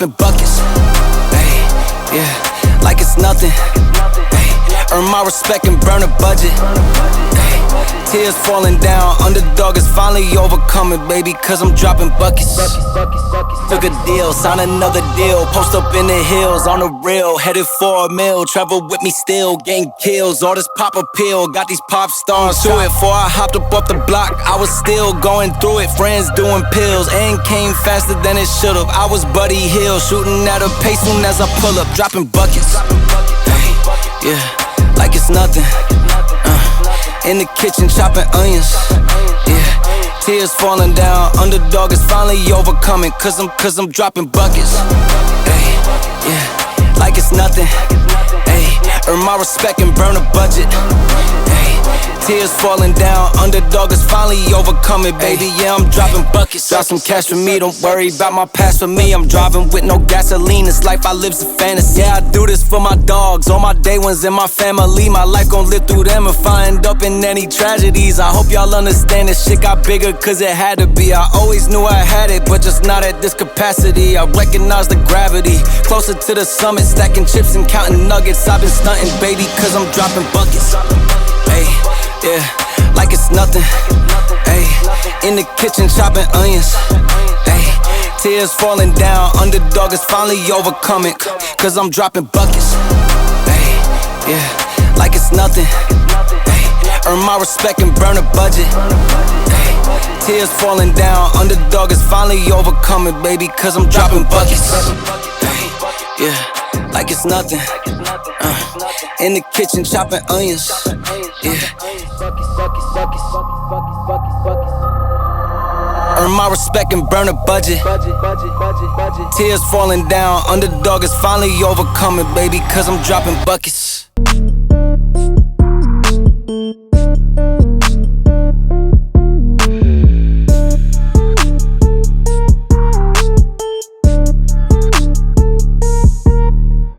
dropping buckets. Hey, yeah, like it's nothing. Hey, earn my respect and burn a budget. Hey, tears falling down, underdog is finally overcoming, baby, cause I'm dropping buckets. Took a deal, sign another deal, post up in the hills on the real, headed for a meal, travel with me still, getting kills, all this pop appeal, got these pop stars to it. Before I hopped up off the block, I was still going through it, friends doing pills, and came faster than it should've. I was Buddy Hill, shooting at a pace soon as I pull up, dropping buckets. Hey, yeah, like it's nothing. In the kitchen chopping onions. Yeah, tears falling down, underdog is finally overcoming, cause I'm dropping buckets. Hey, yeah, like it's nothing. Hey, earn my respect and burn a budget. Hey, tears falling down, underdog is finally overcoming, baby, yeah, I'm dropping buckets. Drop some cash for me, don't worry about my past for me. I'm driving with no gasoline, this life I live's a fantasy. Yeah, I do this for my dogs, all my day ones and my family. My life gon' live through them if I end up in any tragedies. I hope y'all understand this shit got bigger cause it had to be. I always knew I had it, but just not at this capacity. I recognize the gravity, closer to the summit, stacking chips and counting nuggets. I've been stunting, baby, cause I'm dropping buckets. Hey, yeah, like it's nothing. Hey, in the kitchen chopping onions. Hey, tears falling down, underdog is finally overcoming, cause I'm dropping buckets. Hey, yeah, like it's nothing. Hey, earn my respect and burn a budget. Hey, tears falling down, underdog is finally overcoming, baby, cause I'm dropping buckets. Hey, yeah, like it's nothing. In the kitchen chopping onions. Yeah. Earn my respect and burn a budget. Tears falling down, underdog is finally overcoming, baby, cause I'm dropping buckets.